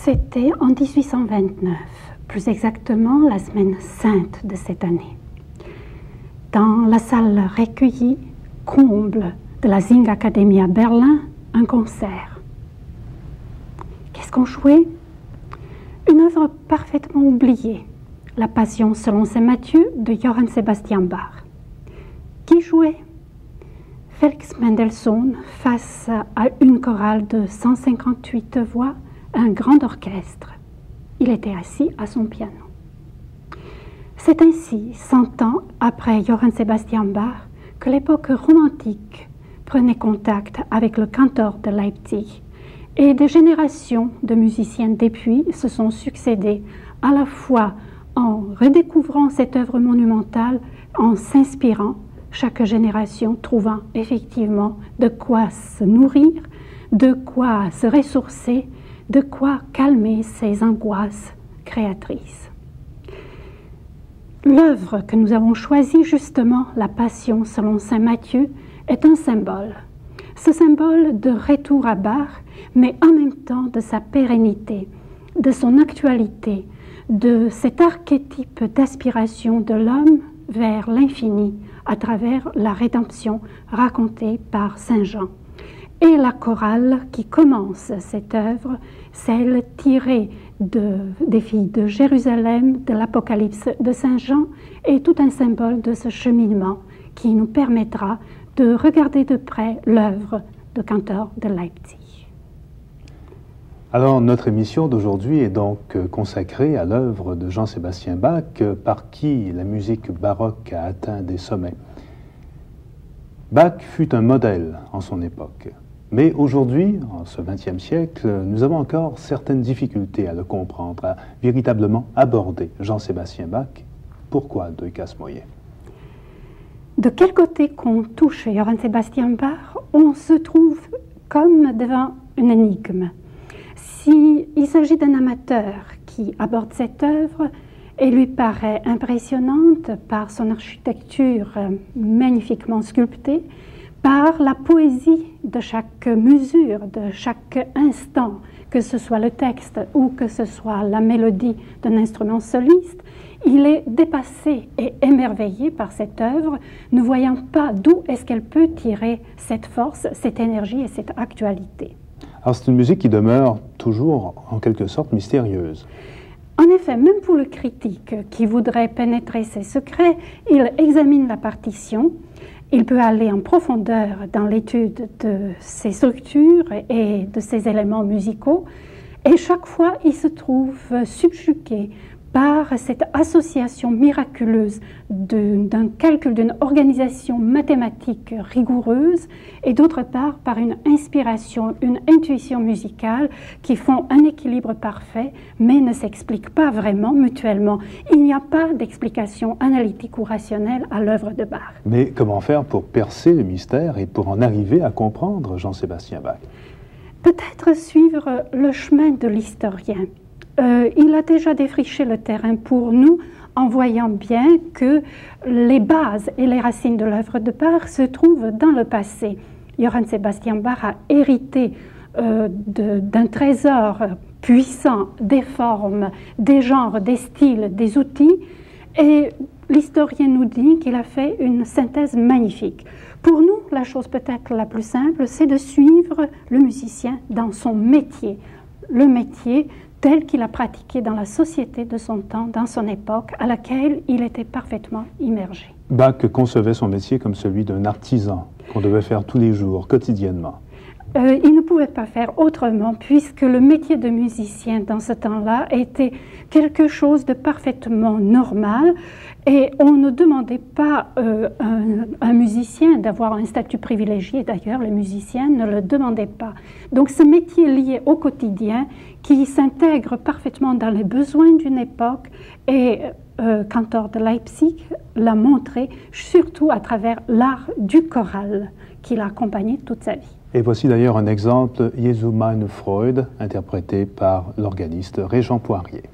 C'était en 1829, plus exactement la semaine sainte de cette année. Dans la salle recueillie, comble de la Singakademie à Berlin, un concert. Qu'est-ce qu'on jouait? Une œuvre parfaitement oubliée, La Passion selon saint Matthieu de Johann Sebastian Bach. Qui jouait? Félix Mendelssohn face à une chorale de 158 voix, un grand orchestre. Il était assis à son piano. C'est ainsi, 100 ans après Johann Sebastian Bach, que l'époque romantique prenait contact avec le cantor de Leipzig, et des générations de musiciens depuis se sont succédées, à la fois en redécouvrant cette œuvre monumentale, en s'inspirant, chaque génération trouvant effectivement de quoi se nourrir, de quoi se ressourcer, de quoi calmer ses angoisses créatrices. L'œuvre que nous avons choisie, justement, La Passion selon saint Matthieu, est un symbole. Ce symbole de retour à Bach, mais en même temps de sa pérennité, de son actualité, de cet archétype d'aspiration de l'homme vers l'infini à travers la rédemption racontée par saint Jean. Et la chorale qui commence cette œuvre, celle tirée des filles de Jérusalem, de l'Apocalypse de saint Jean, est tout un symbole de ce cheminement qui nous permettra de regarder de près l'œuvre de cantor de Leipzig. Alors, notre émission d'aujourd'hui est donc consacrée à l'œuvre de Jean-Sébastien Bach, par qui la musique baroque a atteint des sommets. Bach fut un modèle en son époque. Mais aujourd'hui, en ce XXe siècle, nous avons encore certaines difficultés à le comprendre, à véritablement aborder Jean-Sébastien Bach. Pourquoi de Casse-Moyer? De quel côté qu'on touche Johann Sebastian Bach, on se trouve comme devant une énigme. S'il s'agit d'un amateur qui aborde cette œuvre et lui paraît impressionnante par son architecture magnifiquement sculptée, par la poésie de chaque mesure, de chaque instant, que ce soit le texte ou que ce soit la mélodie d'un instrument soliste, il est dépassé et émerveillé par cette œuvre, ne voyant pas d'où est-ce qu'elle peut tirer cette force, cette énergie et cette actualité. Alors c'est une musique qui demeure toujours en quelque sorte mystérieuse. En effet, même pour le critique qui voudrait pénétrer ses secrets, il examine la partition. Il peut aller en profondeur dans l'étude de ses structures et de ses éléments musicaux, et chaque fois il se trouve subjugué par cette association miraculeuse d'un calcul, d'une organisation mathématique rigoureuse, et d'autre part par une inspiration, une intuition musicale qui font un équilibre parfait, mais ne s'expliquent pas vraiment mutuellement. Il n'y a pas d'explication analytique ou rationnelle à l'œuvre de Bach. Mais comment faire pour percer le mystère et pour en arriver à comprendre Jean-Sébastien Bach? Peut-être suivre le chemin de l'historien. Il a déjà défriché le terrain pour nous en voyant bien que les bases et les racines de l'œuvre de Bach se trouvent dans le passé. Johann Sebastian Bach a hérité d'un trésor puissant des formes, des genres, des styles, des outils, et l'historien nous dit qu'il a fait une synthèse magnifique. Pour nous, la chose peut-être la plus simple, c'est de suivre le musicien dans son métier, le métier tel qu'il a pratiqué dans la société de son temps, dans son époque, à laquelle il était parfaitement immergé. Bach concevait son métier comme celui d'un artisan, qu'on devait faire tous les jours, quotidiennement. Il ne pouvait pas faire autrement, puisque le métier de musicien dans ce temps-là était quelque chose de parfaitement normal, et on ne demandait pas un musicien d'avoir un statut privilégié. D'ailleurs, les musiciens ne le demandaient pas. Donc ce métier lié au quotidien, qui s'intègre parfaitement dans les besoins d'une époque, et cantor de Leipzig l'a montré, surtout à travers l'art du choral, qui l'a accompagné toute sa vie. Et voici d'ailleurs un exemple, Jesu meine Freude, interprété par l'organiste Régent Poirier.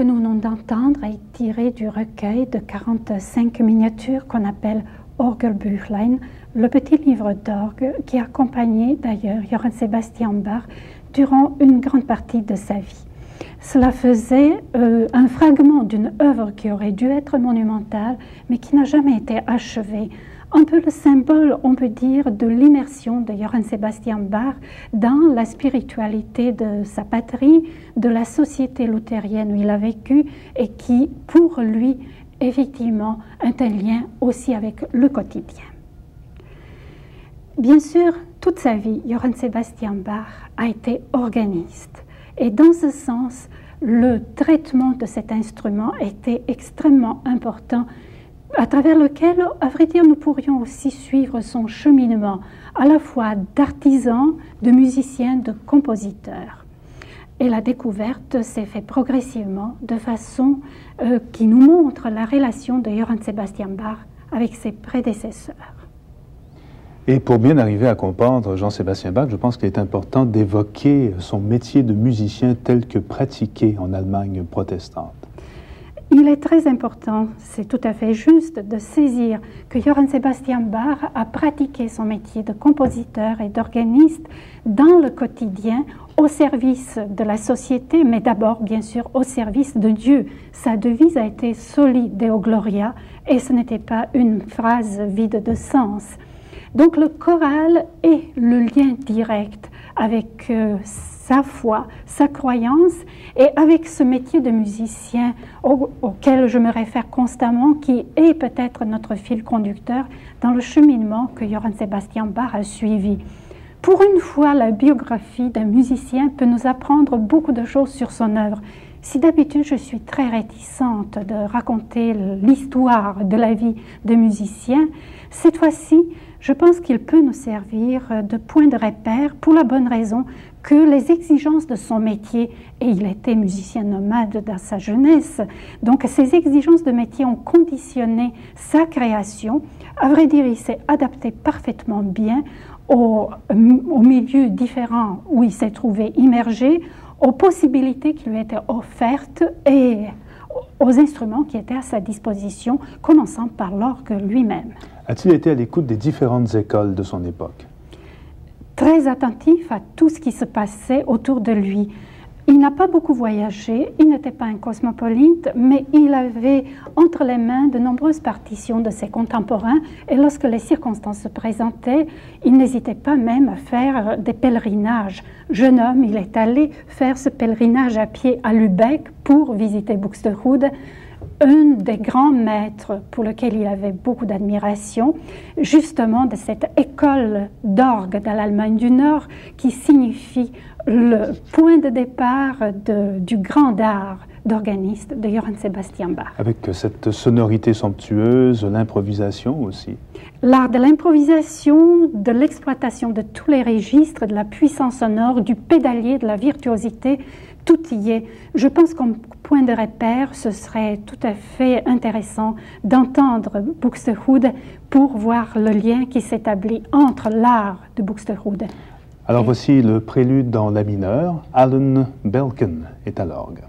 que nous venons d'entendre est tiré du recueil de 45 miniatures qu'on appelle Orgelbüchlein, le petit livre d'orgue qui accompagnait d'ailleurs Johann Sebastian Bach durant une grande partie de sa vie. Cela faisait un fragment d'une œuvre qui aurait dû être monumentale, mais qui n'a jamais été achevée. Un peu le symbole, on peut dire, de l'immersion de Johann Sebastian Bach dans la spiritualité de sa patrie, de la société luthérienne où il a vécu et qui, pour lui, effectivement, a un lien aussi avec le quotidien. Bien sûr, toute sa vie, Johann Sebastian Bach a été organiste. Et dans ce sens, le traitement de cet instrument était extrêmement important, à travers lequel, à vrai dire, nous pourrions aussi suivre son cheminement, à la fois d'artisan, de musicien, de compositeur. Et la découverte s'est faite progressivement de façon qui nous montre la relation de Johann Sebastian Bach avec ses prédécesseurs. Et pour bien arriver à comprendre Jean-Sébastien Bach, je pense qu'il est important d'évoquer son métier de musicien tel que pratiqué en Allemagne protestante. Il est très important, c'est tout à fait juste, de saisir que Johann Sebastian Bach a pratiqué son métier de compositeur et d'organiste dans le quotidien, au service de la société, mais d'abord, bien sûr, au service de Dieu. Sa devise a été Soli Deo Gloria, et ce n'était pas une phrase vide de sens. Donc le choral est le lien direct avec sa foi, sa croyance et avec ce métier de musicien auquel je me réfère constamment, qui est peut-être notre fil conducteur dans le cheminement que Johann Sebastian Bach a suivi. Pour une fois, la biographie d'un musicien peut nous apprendre beaucoup de choses sur son œuvre. Si d'habitude je suis très réticente de raconter l'histoire de la vie de musicien, cette fois-ci, je pense qu'il peut nous servir de point de repère pour la bonne raison que les exigences de son métier, et il était musicien nomade dans sa jeunesse, donc ces exigences de métier ont conditionné sa création. À vrai dire, il s'est adapté parfaitement bien au milieu différent où il s'est trouvé immergé, aux possibilités qui lui étaient offertes et aux instruments qui étaient à sa disposition, commençant par l'orgue lui-même. A-t-il été à l'écoute des différentes écoles de son époque? Très attentif à tout ce qui se passait autour de lui. Il n'a pas beaucoup voyagé, il n'était pas un cosmopolite, mais il avait entre les mains de nombreuses partitions de ses contemporains, et lorsque les circonstances se présentaient, il n'hésitait pas même à faire des pèlerinages. Jeune homme, il est allé faire ce pèlerinage à pied à Lübeck pour visiter Buxtehude, un des grands maîtres pour lequel il avait beaucoup d'admiration, justement de cette école d'orgue dans l'Allemagne du Nord, qui signifie le point de départ du grand art d'organiste de Johann Sebastian Bach. Avec cette sonorité somptueuse, l'improvisation aussi. L'art de l'improvisation, de l'exploitation de tous les registres, de la puissance sonore, du pédalier, de la virtuosité, tout y est. Je pense qu'en point de repère, ce serait tout à fait intéressant d'entendre Buxtehude pour voir le lien qui s'établit entre l'art de Buxtehude. Alors voici le prélude dans la mineur. Allen Belken est à l'orgue.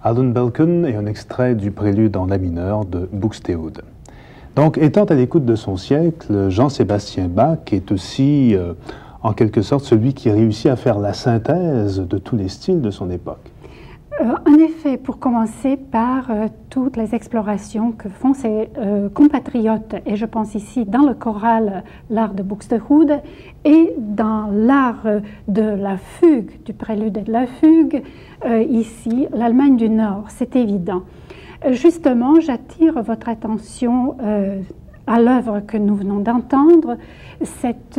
Alan Belkin et un extrait du prélude en la mineur de Buxtehude. Donc, étant à l'écoute de son siècle, Jean-Sébastien Bach est aussi, en quelque sorte, celui qui réussit à faire la synthèse de tous les styles de son époque. En effet, pour commencer par toutes les explorations que font ses compatriotes, et je pense ici dans le choral, l'art de Buxtehude, et dans l'art de la fugue, du prélude et de la fugue, ici, l'Allemagne du Nord, c'est évident. Justement, j'attire votre attention à l'œuvre que nous venons d'entendre, cet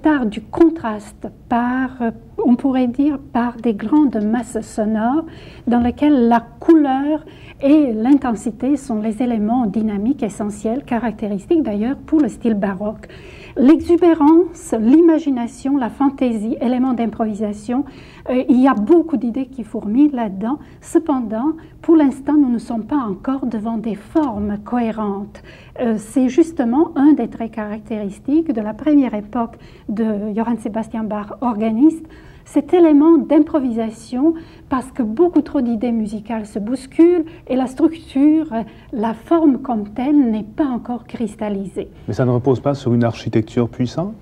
art du contraste par, on pourrait dire, par des grandes masses sonores dans lesquelles la couleur et l'intensité sont les éléments dynamiques essentiels, caractéristiques d'ailleurs pour le style baroque. L'exubérance, l'imagination, la fantaisie, éléments d'improvisation, il y a beaucoup d'idées qui fourmillent là-dedans. Cependant, pour l'instant, nous ne sommes pas encore devant des formes cohérentes. C'est justement un des traits caractéristiques de la première époque de Johann Sebastian Bach, organiste, cet élément d'improvisation, parce que beaucoup trop d'idées musicales se bousculent et la structure, la forme comme telle n'est pas encore cristallisée. Mais ça ne repose pas sur une architecture puissante?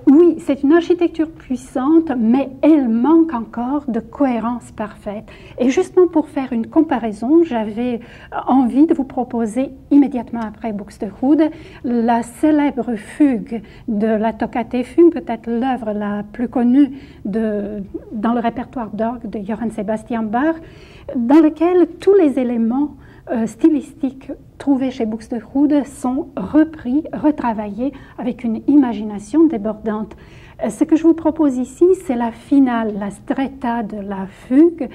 Oui, c'est une architecture puissante, mais elle manque encore de cohérence parfaite. Et justement pour faire une comparaison, j'avais envie de vous proposer immédiatement après Buxtehude la célèbre fugue de la Toccate Fugue, peut-être l'œuvre la plus connue dans le répertoire d'orgue de Johann Sebastian Bach, dans lequel tous les éléments stylistiques trouvés chez Buxtehude sont repris, retravaillés avec une imagination débordante. Ce que je vous propose ici, c'est la finale, la stretta de la fugue,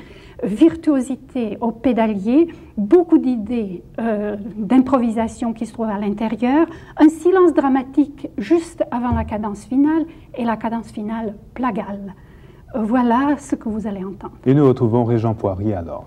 virtuosité au pédalier, beaucoup d'idées d'improvisation qui se trouvent à l'intérieur, un silence dramatique juste avant la cadence finale et la cadence finale plagale. Voilà ce que vous allez entendre. Et nous retrouvons Régent Poirier à l'orgue.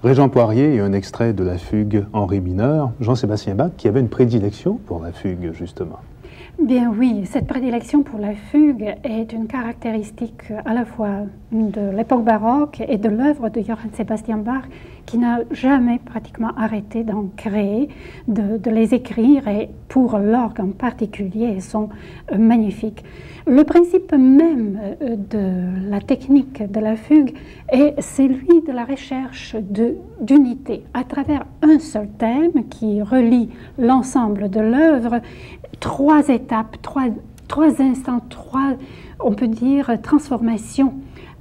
Régent Poirier et un extrait de la fugue en ré mineur, Jean-Sébastien Bach, qui avait une prédilection pour la fugue, justement. Bien oui, cette prédilection pour la fugue est une caractéristique à la fois de l'époque baroque et de l'œuvre de Johann Sebastian Bach, qui n'a jamais pratiquement arrêté d'en créer, de les écrire, et pour l'orgue en particulier, elles sont magnifiques. Le principe même de la technique de la fugue est celui de la recherche d'unité à travers un seul thème qui relie l'ensemble de l'œuvre. Trois étapes, trois instants, on peut dire, transformations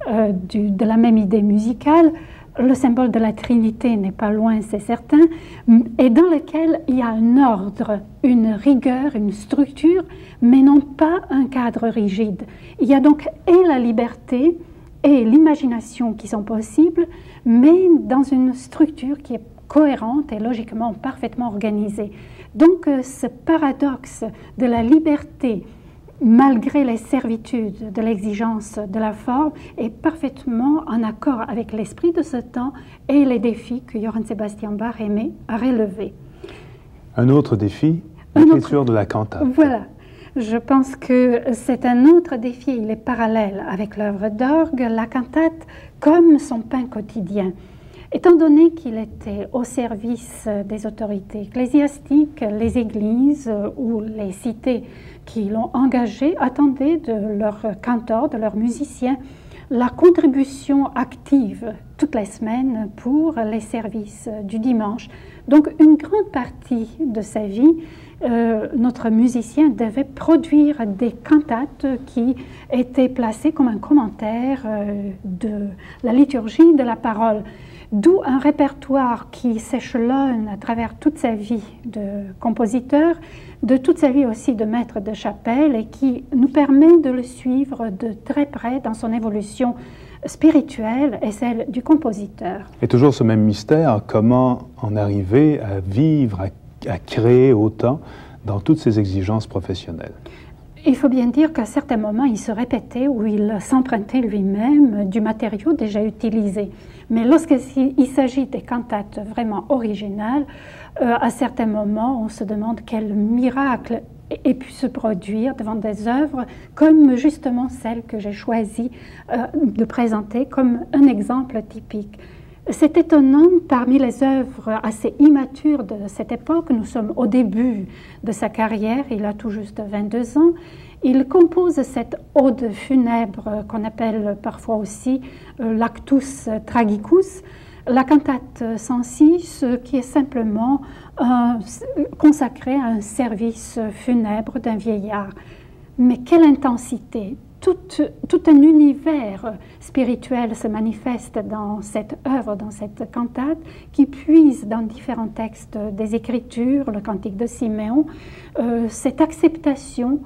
de la même idée musicale. Le symbole de la Trinité n'est pas loin, c'est certain, et dans lequel il y a un ordre, une rigueur, une structure, mais non pas un cadre rigide. Il y a donc et la liberté et l'imagination qui sont possibles, mais dans une structure qui est cohérente et logiquement parfaitement organisée. Donc ce paradoxe de la liberté, malgré les servitudes de l'exigence de la forme, est parfaitement en accord avec l'esprit de ce temps et les défis que Johann Sebastian Bach aimait à relever. Un autre défi, l'écriture de la cantate. Voilà. Je pense que c'est un autre défi, il est parallèle avec l'œuvre d'orgue, la cantate comme son pain quotidien. Étant donné qu'il était au service des autorités ecclésiastiques, les églises ou les cités qui l'ont engagé attendaient de leurs cantors, de leurs musiciens, la contribution active toutes les semaines pour les services du dimanche. Donc une grande partie de sa vie, notre musicien devait produire des cantates qui étaient placées comme un commentaire de la liturgie de la parole. D'où un répertoire qui s'échelonne à travers toute sa vie de compositeur, de toute sa vie aussi de maître de chapelle, et qui nous permet de le suivre de très près dans son évolution spirituelle et celle du compositeur. Et toujours ce même mystère, comment en arriver à vivre, à créer autant dans toutes ces exigences professionnelles? Il faut bien dire qu'à certains moments, il se répétait ou il s'empruntait lui-même du matériau déjà utilisé. Mais lorsqu'il s'agit des cantates vraiment originales, à certains moments, on se demande quel miracle ait pu se produire devant des œuvres comme justement celle que j'ai choisi de présenter comme un exemple typique. C'est étonnant, parmi les œuvres assez immatures de cette époque, nous sommes au début de sa carrière, il a tout juste 22 ans, il compose cette ode funèbre qu'on appelle parfois aussi l'Actus Tragicus, la cantate 106, qui est simplement consacrée à un service funèbre d'un vieillard. Mais quelle intensité! Tout un univers spirituel se manifeste dans cette œuvre, dans cette cantate, qui puise dans différents textes des Écritures, le Cantique de Siméon, cette acceptation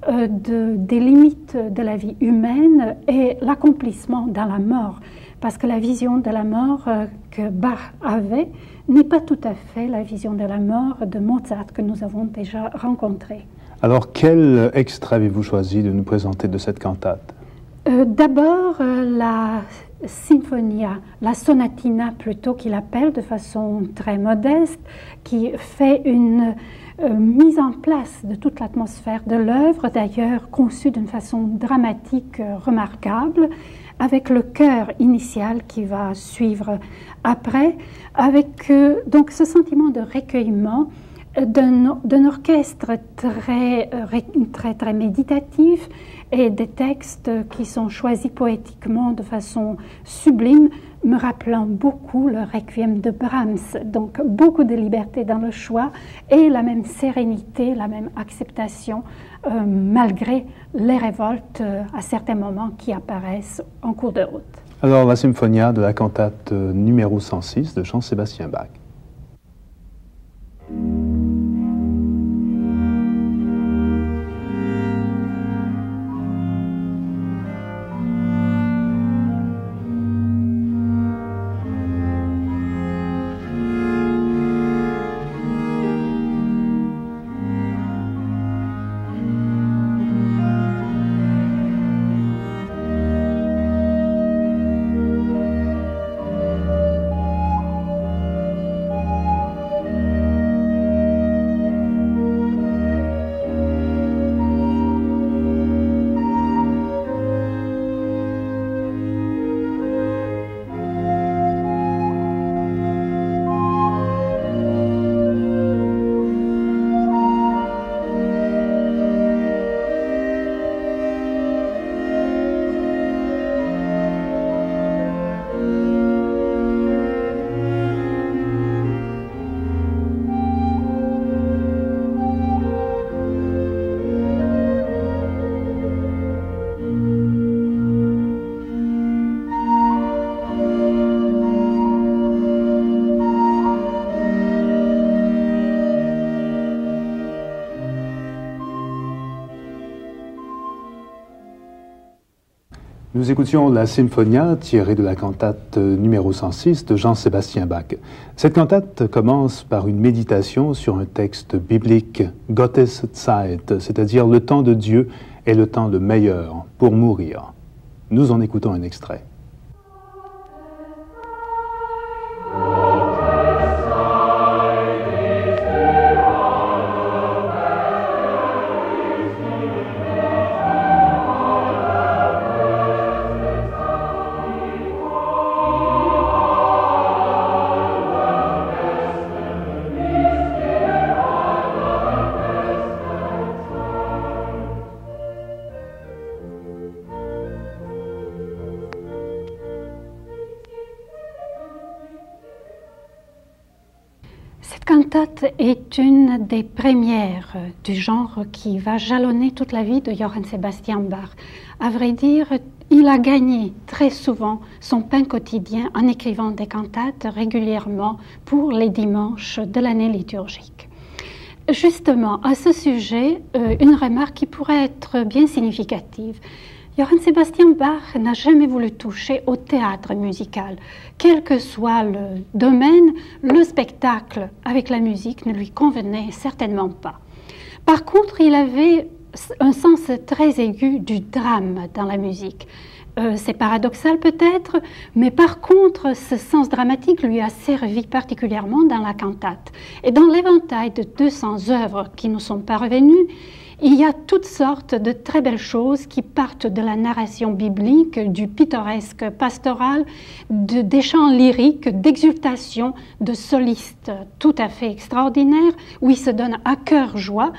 des limites de la vie humaine et l'accomplissement dans la mort. Parce que la vision de la mort que Bach avait n'est pas tout à fait la vision de la mort de Mozart que nous avons déjà rencontrée. Alors, quel extrait avez-vous choisi de nous présenter de cette cantate? D'abord, la Sinfonia, la Sonatina plutôt, qu'il appelle de façon très modeste, qui fait une mise en place de toute l'atmosphère de l'œuvre, d'ailleurs conçue d'une façon dramatique remarquable, avec le chœur initial qui va suivre après, avec donc ce sentiment de recueillement d'un orchestre très méditatif et des textes qui sont choisis poétiquement de façon sublime, me rappelant beaucoup le Requiem de Brahms. Donc beaucoup de liberté dans le choix et la même sérénité, la même acceptation malgré les révoltes à certains moments qui apparaissent en cours de route. Alors la Symphonia de la cantate numéro 106 de Jean-Sébastien Bach. Nous écoutions la Symphonia tirée de la cantate numéro 106 de Jean-Sébastien Bach. Cette cantate commence par une méditation sur un texte biblique, Gottes Zeit, c'est-à-dire le temps de Dieu est le temps le meilleur pour mourir. Nous en écoutons un extrait. Cette cantate est une des premières du genre qui va jalonner toute la vie de Johann Sebastian Bach. À vrai dire, il a gagné très souvent son pain quotidien en écrivant des cantates régulièrement pour les dimanches de l'année liturgique. Justement, à ce sujet, une remarque qui pourrait être bien significative. Johann Sebastian Bach n'a jamais voulu toucher au théâtre musical. Quel que soit le domaine, le spectacle avec la musique ne lui convenait certainement pas. Par contre, il avait un sens très aigu du drame dans la musique. C'est paradoxal peut-être, mais par contre, ce sens dramatique lui a servi particulièrement dans la cantate. Et dans l'éventail de 200 œuvres qui nous sont parvenues, il y a toutes sortes de très belles choses qui partent de la narration biblique, du pittoresque pastoral, des chants lyriques, d'exultation, de solistes tout à fait extraordinaires, où il se donne à cœur joie,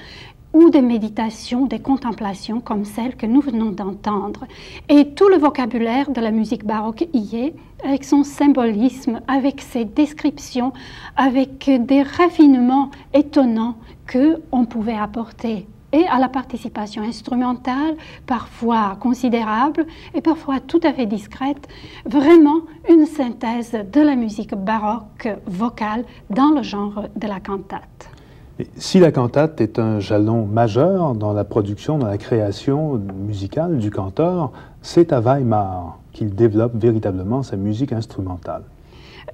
ou des méditations, des contemplations comme celles que nous venons d'entendre. Et tout le vocabulaire de la musique baroque y est, avec son symbolisme, avec ses descriptions, avec des raffinements étonnants qu'on pouvait apporter et à la participation instrumentale, parfois considérable et parfois tout à fait discrète, vraiment une synthèse de la musique baroque vocale dans le genre de la cantate. Et si la cantate est un jalon majeur dans la production, dans la création musicale du canteur, c'est à Weimar qu'il développe véritablement sa musique instrumentale.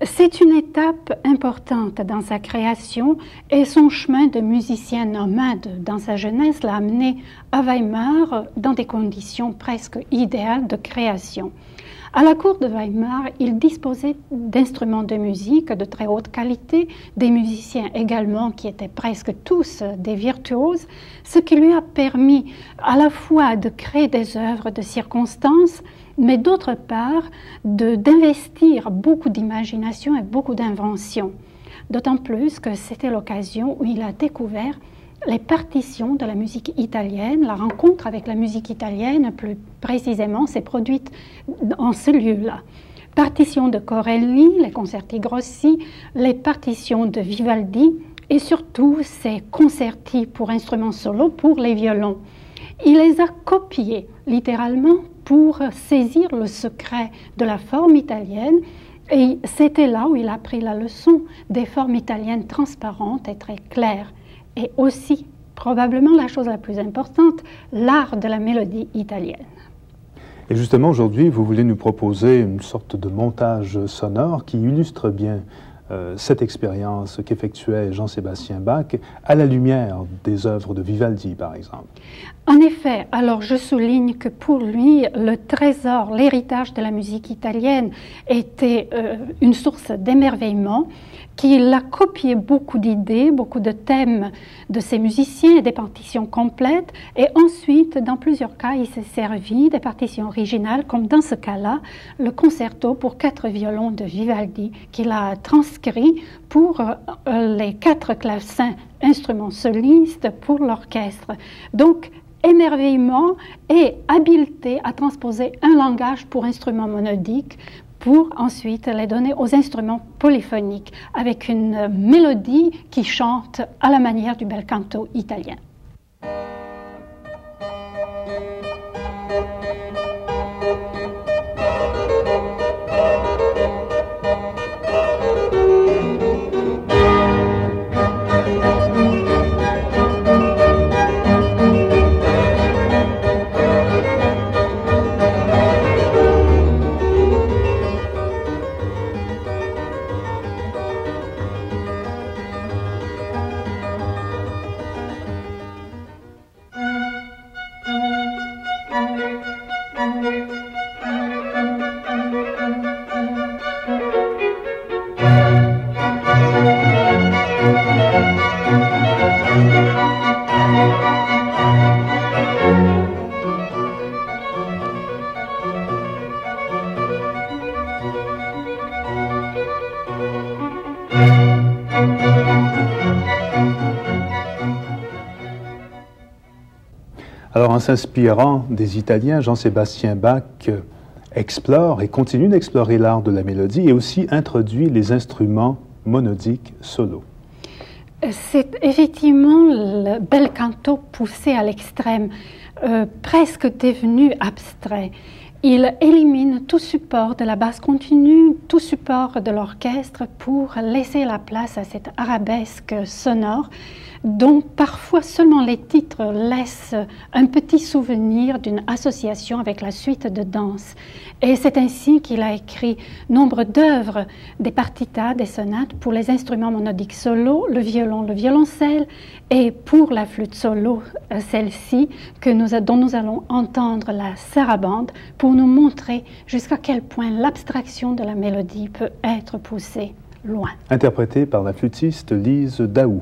C'est une étape importante dans sa création et son chemin de musicien nomade dans sa jeunesse l'a amené à Weimar dans des conditions presque idéales de création. À la cour de Weimar, il disposait d'instruments de musique de très haute qualité, des musiciens également qui étaient presque tous des virtuoses, ce qui lui a permis à la fois de créer des œuvres de circonstances, mais d'autre part d'investir beaucoup d'imagination et beaucoup d'invention. D'autant plus que c'était l'occasion où il a découvert les partitions de la musique italienne. La rencontre avec la musique italienne, plus précisément, s'est produite en ce lieu-là. Partitions de Corelli, les concerti grossi, les partitions de Vivaldi et surtout ces concerti pour instruments solo pour les violons. Il les a copiés littéralement pour saisir le secret de la forme italienne et c'était là où il a pris la leçon des formes italiennes transparentes et très claires. Et aussi, probablement la chose la plus importante, l'art de la mélodie italienne. Et justement, aujourd'hui, vous voulez nous proposer une sorte de montage sonore qui illustre bien cette expérience qu'effectuait Jean-Sébastien Bach à la lumière des œuvres de Vivaldi, par exemple. En effet, alors je souligne que pour lui, le trésor, l'héritage de la musique italienne était une source d'émerveillement, qu'il a copié beaucoup d'idées, beaucoup de thèmes de ses musiciens et des partitions complètes. Et ensuite, dans plusieurs cas, il s'est servi des partitions originales, comme dans ce cas-là, le concerto pour 4 violons de Vivaldi, qu'il a transcrit pour les 4 clavecins, instruments solistes pour l'orchestre. Donc, émerveillement et habileté à transposer un langage pour instruments monodiques, pour ensuite les donner aux instruments polyphoniques avec une mélodie qui chante à la manière du bel canto italien. Alors, en s'inspirant des Italiens, Jean-Sébastien Bach explore et continue d'explorer l'art de la mélodie et aussi introduit les instruments monodiques solo. C'est effectivement le bel canto poussé à l'extrême, presque devenu abstrait. Il élimine tout support de la basse continue, tout support de l'orchestre pour laisser la place à cette arabesque sonore dont parfois seulement les titres laissent un petit souvenir d'une association avec la suite de danse. Et c'est ainsi qu'il a écrit nombre d'œuvres, des partitas, des sonates pour les instruments monodiques solo, le violon, le violoncelle, et pour la flûte solo, celle-ci, dont nous allons entendre la sarabande, pour nous montrer jusqu'à quel point l'abstraction de la mélodie peut être poussée loin. Interprétée par la flûtiste Lise Daou.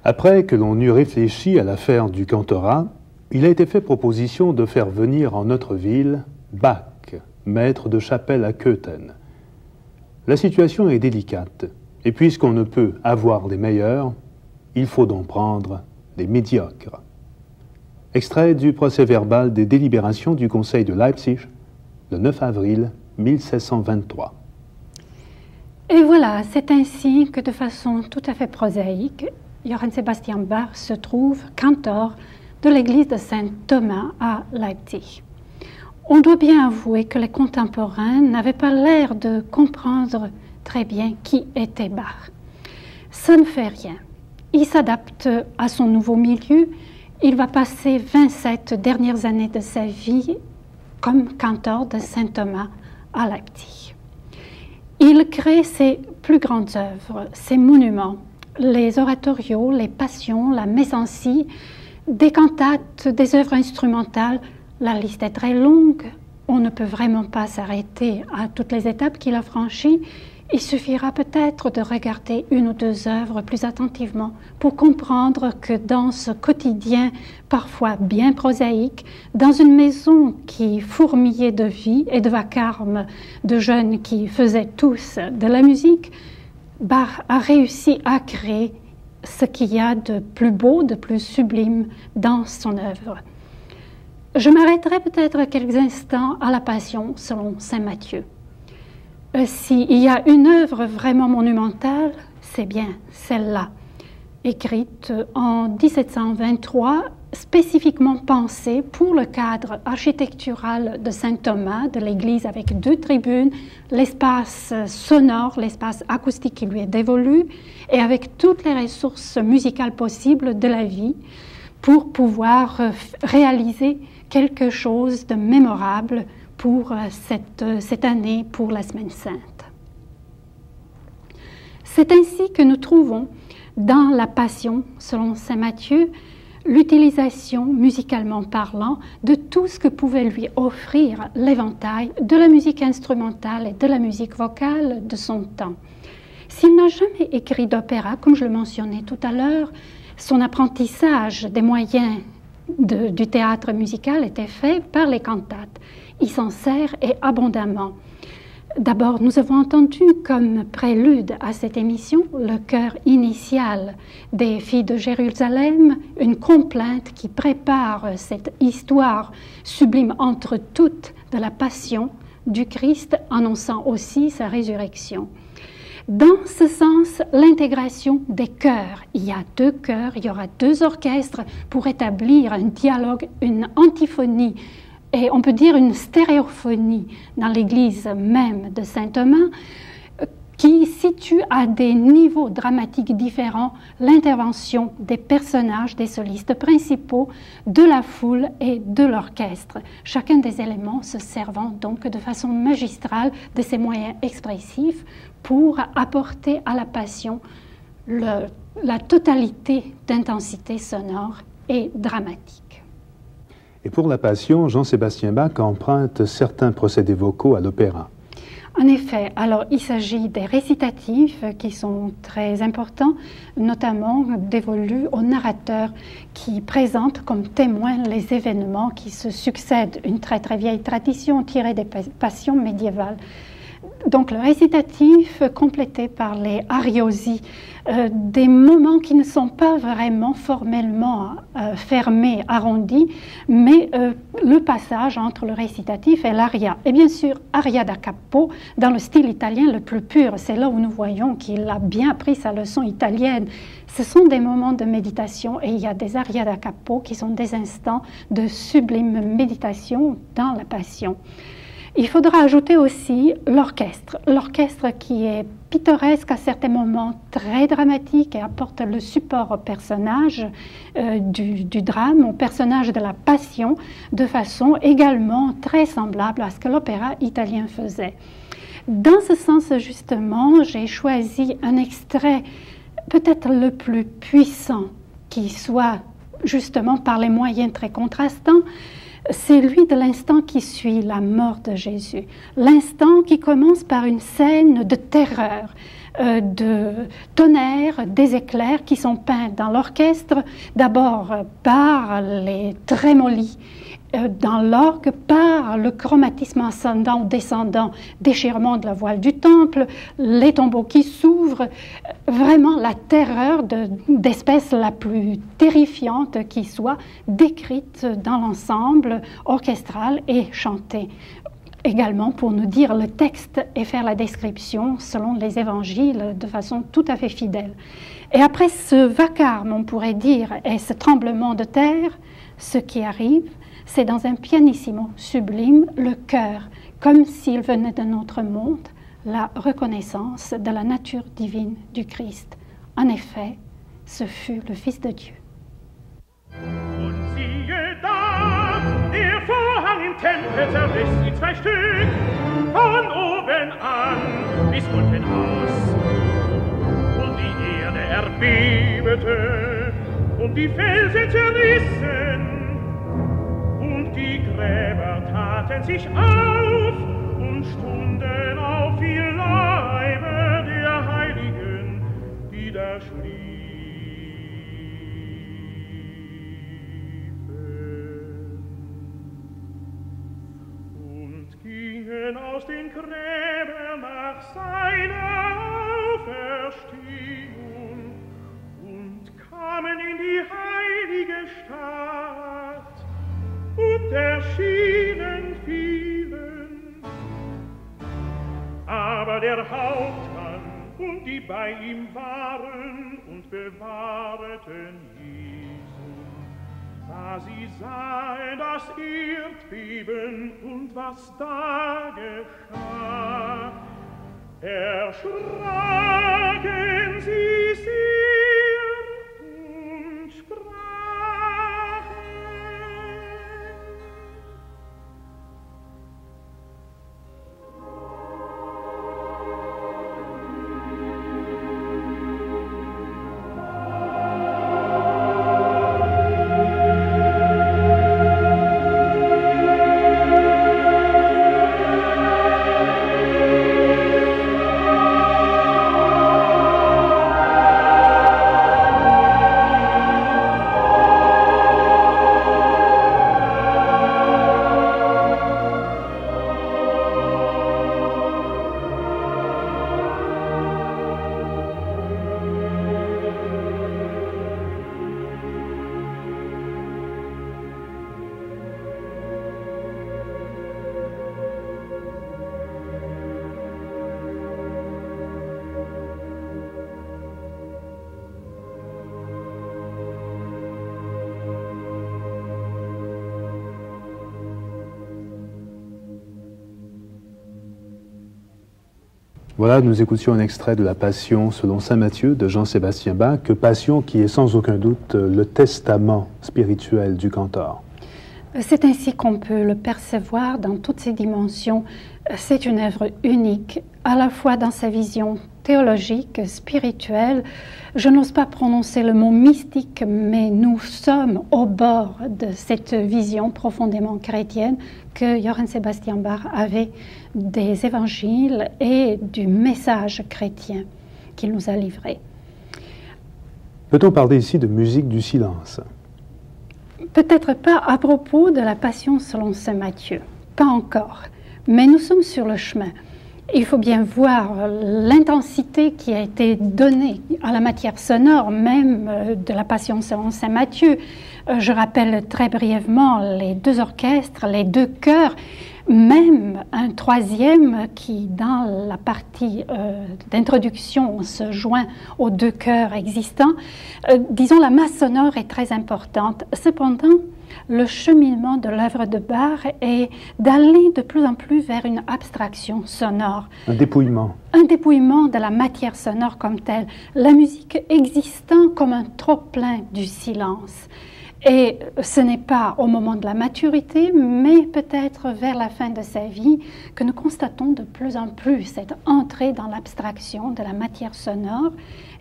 Après que l'on eut réfléchi à l'affaire du cantorat, il a été fait proposition de faire venir en notre ville Bach, maître de chapelle à Köthen. La situation est délicate, et puisqu'on ne peut avoir les meilleurs, il faut donc prendre les médiocres. Extrait du procès-verbal des délibérations du Conseil de Leipzig, le 9 avril 1623. Et voilà, c'est ainsi que de façon tout à fait prosaïque, Johann Sebastian Bach se trouve cantor de l'église de Saint-Thomas à Leipzig. On doit bien avouer que les contemporains n'avaient pas l'air de comprendre très bien qui était Bach. Ça ne fait rien. Il s'adapte à son nouveau milieu. Il va passer 27 dernières années de sa vie comme cantor de Saint-Thomas à Leipzig. Il crée ses plus grandes œuvres, ses monuments, les oratorios, les passions, la méssancie, des cantates, des œuvres instrumentales. La liste est très longue, on ne peut vraiment pas s'arrêter à toutes les étapes qu'il a franchies. Il suffira peut-être de regarder une ou deux œuvres plus attentivement pour comprendre que dans ce quotidien parfois bien prosaïque, dans une maison qui fourmillait de vie et de vacarme, de jeunes qui faisaient tous de la musique, Bach a réussi à créer ce qu'il y a de plus beau, de plus sublime dans son œuvre. Je m'arrêterai peut-être quelques instants à la Passion selon saint Matthieu. S'il y a une œuvre vraiment monumentale, c'est bien celle-là, écrite en 1723, spécifiquement pensée pour le cadre architectural de Saint-Thomas, de l'église avec 2 tribunes, l'espace sonore, l'espace acoustique qui lui est dévolu, et avec toutes les ressources musicales possibles de la vie pour pouvoir réaliser quelque chose de mémorable pour cette année, pour la Semaine Sainte. C'est ainsi que nous trouvons dans la Passion, selon saint Matthieu, l'utilisation, musicalement parlant, de tout ce que pouvait lui offrir l'éventail de la musique instrumentale et de la musique vocale de son temps. S'il n'a jamais écrit d'opéra, comme je le mentionnais tout à l'heure, son apprentissage des moyens du théâtre musical était fait par les cantates. Il s'en sert et abondamment. D'abord, nous avons entendu comme prélude à cette émission le chœur initial des filles de Jérusalem, une complainte qui prépare cette histoire sublime entre toutes de la passion du Christ, annonçant aussi sa résurrection. Dans ce sens, l'intégration des chœurs. Il y a 2 chœurs, il y aura 2 orchestres pour établir un dialogue, une antiphonie, et on peut dire une stéréophonie dans l'église même de Saint-Thomas, qui situe à des niveaux dramatiques différents l'intervention des personnages, des solistes principaux, de la foule et de l'orchestre. Chacun des éléments se servant donc de façon magistrale de ses moyens expressifs pour apporter à la Passion la totalité d'intensité sonore et dramatique. Et pour la Passion, Jean-Sébastien Bach emprunte certains procédés vocaux à l'opéra. En effet, alors il s'agit des récitatifs qui sont très importants, notamment dévolus au narrateur qui présente comme témoin les événements qui se succèdent, une très très vieille tradition tirée des passions médiévales. Donc le récitatif complété par les ariosi, des moments qui ne sont pas vraiment formellement fermés, arrondis, mais le passage entre le récitatif et l'aria. Et bien sûr, aria da capo, dans le style italien le plus pur, c'est là où nous voyons qu'il a bien appris sa leçon italienne. Ce sont des moments de méditation et il y a des aria da capo qui sont des instants de sublime méditation dans la Passion. Il faudra ajouter aussi l'orchestre qui est pittoresque à certains moments, très dramatique et apporte le support au personnage du drame, au personnage de la Passion, de façon également très semblable à ce que l'opéra italien faisait. Dans ce sens, justement, j'ai choisi un extrait peut-être le plus puissant qui soit justement par les moyens très contrastants. C'est lui de l'instant qui suit la mort de Jésus. L'instant qui commence par une scène de terreur, de tonnerre, des éclairs qui sont peints dans l'orchestre, d'abord par les trémolis dans l'orgue, par le chromatisme ascendant ou descendant, déchirement de la voile du temple, les tombeaux qui s'ouvrent, vraiment la terreur d'espèce la plus terrifiante qui soit décrite dans l'ensemble orchestral et chantée. Également pour nous dire le texte et faire la description selon les évangiles de façon tout à fait fidèle. Et après ce vacarme, on pourrait dire, et ce tremblement de terre, ce qui arrive, c'est dans un pianissimo sublime, le cœur, comme s'il venait d'un autre monde, la reconnaissance de la nature divine du Christ. En effet, ce fut le Fils de Dieu. Und siehe da, der Vorhang im Tempel zerriss in 2 Stück, von oben an bis unten aus. Und die Erde erbebete, und die Felsen zerrissen, und die Gräber taten sich auf und stunden auf ihr Leibe. gingen aus den Gräbern nach seiner Auferstehung und kamen in die heilige Stadt und erschienen vielen. Aber der Hauptmann und die bei ihm waren und bewahrten Jesum, da sie sahen das Erdbeben und was da geschah, erschraken sie sehr und sprachen: Voilà, nous écoutions un extrait de la Passion selon saint Matthieu de Jean-Sébastien Bach, Passion qui est sans aucun doute le testament spirituel du cantor. C'est ainsi qu'on peut le percevoir dans toutes ses dimensions. C'est une œuvre unique, à la fois dans sa vision théologique, spirituelle. Je n'ose pas prononcer le mot mystique, mais nous sommes au bord de cette vision profondément chrétienne que Johann Sebastian Bach avait des évangiles et du message chrétien qu'il nous a livré. Peut-on parler ici de musique du silence? Peut-être pas à propos de la Passion selon saint Matthieu, pas encore, mais nous sommes sur le chemin. Il faut bien voir l'intensité qui a été donnée à la matière sonore, même de la Passion selon saint Matthieu. Je rappelle très brièvement les deux orchestres, les deux chœurs, même un troisième qui, dans la partie d'introduction, se joint aux deux chœurs existants. Disons, la masse sonore est très importante. Cependant, le cheminement de l'œuvre de Bach est d'aller de plus en plus vers une abstraction sonore. Un dépouillement. Un dépouillement de la matière sonore comme telle. La musique existant comme un trop-plein du silence. Et ce n'est pas au moment de la maturité, mais peut-être vers la fin de sa vie, que nous constatons de plus en plus cette entrée dans l'abstraction de la matière sonore.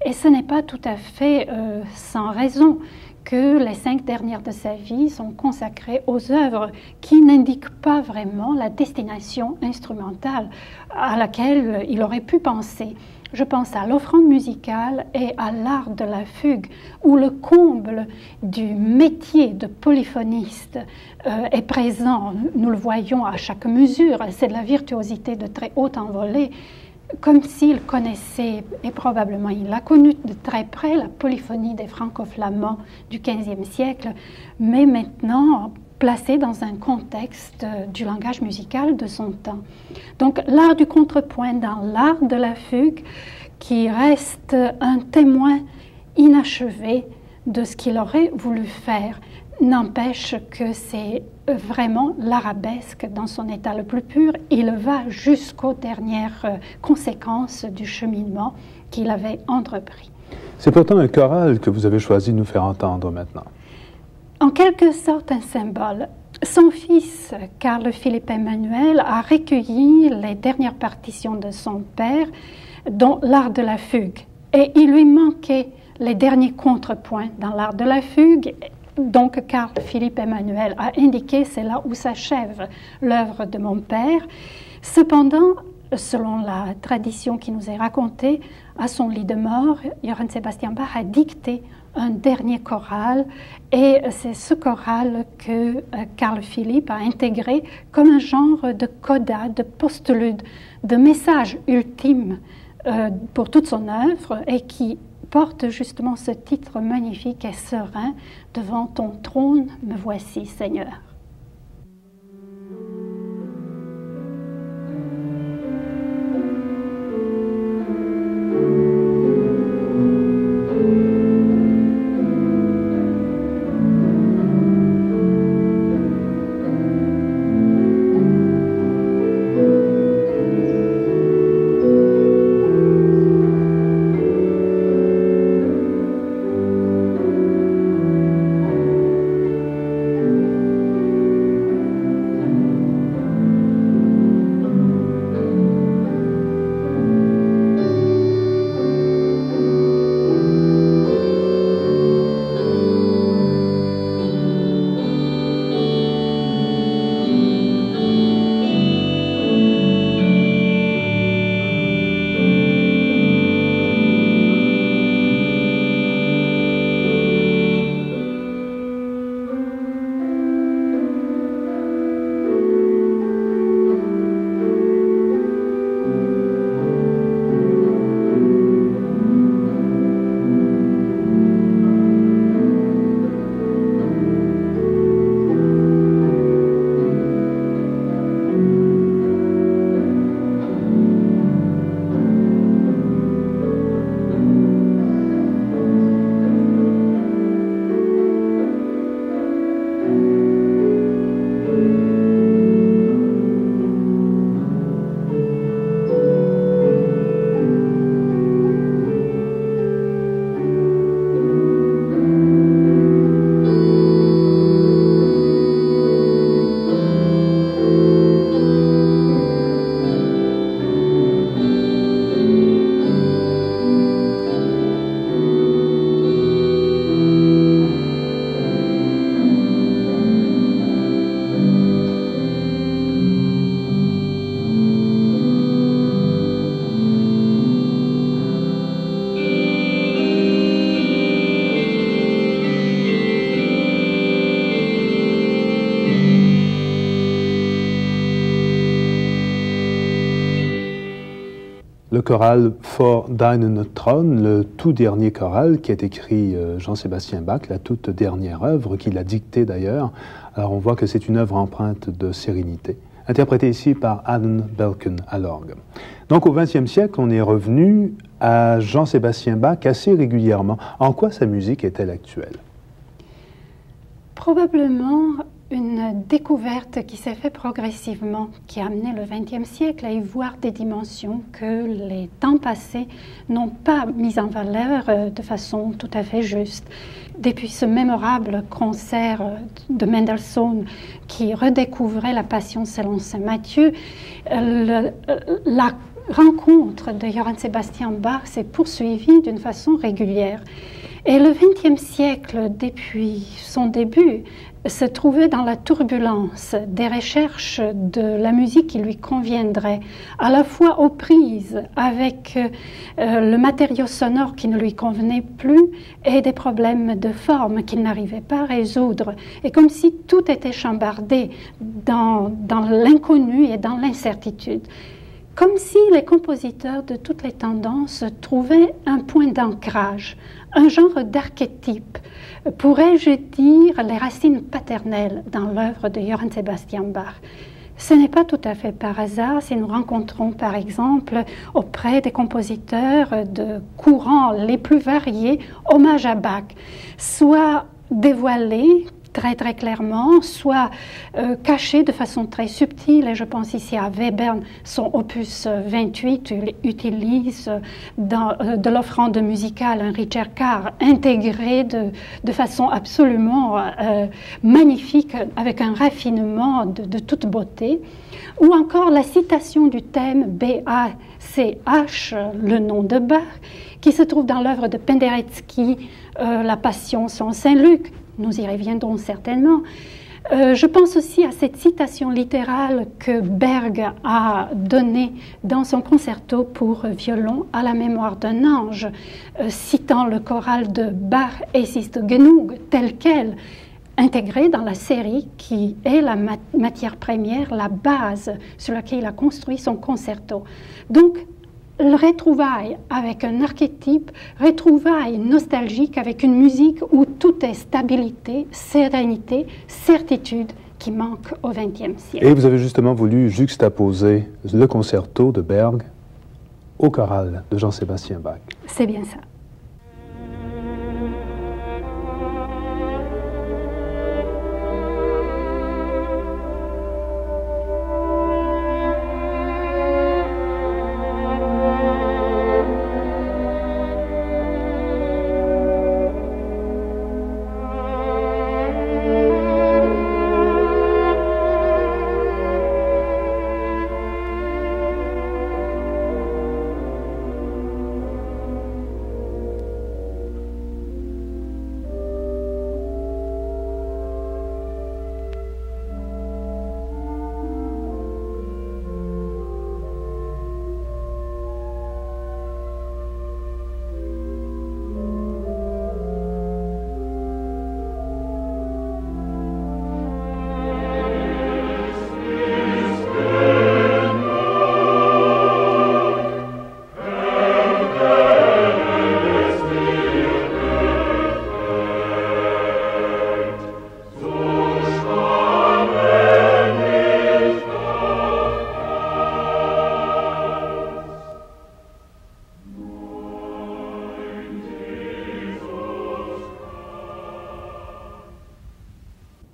Et ce n'est pas tout à fait sans raison que les 5 dernières de sa vie sont consacrées aux œuvres qui n'indiquent pas vraiment la destination instrumentale à laquelle il aurait pu penser. Je pense à l'offrande musicale et à l'art de la fugue, où le comble du métier de polyphoniste est présent. Nous le voyons à chaque mesure, c'est de la virtuosité de très haute envolée, comme s'il connaissait, et probablement il a connu de très près, la polyphonie des franco-flamands du XVe siècle, mais maintenant placé dans un contexte du langage musical de son temps. Donc l'art du contrepoint dans l'art de la fugue, qui reste un témoin inachevé de ce qu'il aurait voulu faire, n'empêche que c'est vraiment l'arabesque dans son état le plus pur. Il va jusqu'aux dernières conséquences du cheminement qu'il avait entrepris. C'est pourtant un choral que vous avez choisi de nous faire entendre maintenant. En quelque sorte un symbole. Son fils, Carl Philipp Emanuel, a recueilli les dernières partitions de son père, dont l'art de la fugue. Et il lui manquait les derniers contrepoints dans l'art de la fugue. Donc Carl Philipp Emanuel a indiqué, c'est là où s'achève l'œuvre de mon père. Cependant, selon la tradition qui nous est racontée, à son lit de mort, Johann Sebastian Bach a dicté un dernier choral, et c'est ce choral que Carl Philipp a intégré comme un genre de coda, de postlude, de message ultime pour toute son œuvre, et qui porte justement ce titre magnifique et serein: Devant ton trône, me voici, Seigneur. Le choral For Deinen Thron, le tout dernier choral qui est écrit Jean-Sébastien Bach, la toute dernière œuvre qu'il a dictée d'ailleurs. Alors on voit que c'est une œuvre empreinte de sérénité, interprétée ici par Anne Belken à l'orgue. Donc au XXe siècle, on est revenu à Jean-Sébastien Bach assez régulièrement. En quoi sa musique est-elle actuelle? Probablement une découverte qui s'est faite progressivement, qui a amené le XXe siècle à y voir des dimensions que les temps passés n'ont pas mises en valeur de façon tout à fait juste. Depuis ce mémorable concert de Mendelssohn qui redécouvrait la Passion selon saint Matthieu, la rencontre de Johann Sebastian Bach s'est poursuivie d'une façon régulière. Et le XXe siècle, depuis son début, se trouvait dans la turbulence des recherches de la musique qui lui conviendrait, à la fois aux prises avec le matériau sonore qui ne lui convenait plus et des problèmes de forme qu'il n'arrivait pas à résoudre. Et comme si tout était chambardé dans l'inconnu et dans l'incertitude. Comme si les compositeurs de toutes les tendances trouvaient un point d'ancrage, un genre d'archétype, pourrais-je dire les racines paternelles dans l'œuvre de Johann Sebastian Bach. Ce n'est pas tout à fait par hasard si nous rencontrons par exemple auprès des compositeurs de courants les plus variés hommage à Bach, soit dévoilés très très clairement, soit caché de façon très subtile, et je pense ici à Webern, son opus 28, il utilise de l'offrande musicale un Richard Carr intégré de façon absolument magnifique, avec un raffinement de toute beauté, ou encore la citation du thème B-A-C-H, le nom de Bach, qui se trouve dans l'œuvre de Penderecki, La Passion selon Saint Luc. Nous y reviendrons certainement. Je pense aussi à cette citation littérale que Berg a donnée dans son concerto pour violon à la mémoire d'un ange, citant le choral de Bach Es ist genug tel quel, intégré dans la série qui est la matière première, la base sur laquelle il a construit son concerto. Donc, le retrouvaille avec un archétype, retrouvaille nostalgique avec une musique où tout est stabilité, sérénité, certitude qui manque au XXe siècle. Et vous avez justement voulu juxtaposer le concerto de Berg au choral de Jean-Sébastien Bach. C'est bien ça.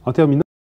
En terminant,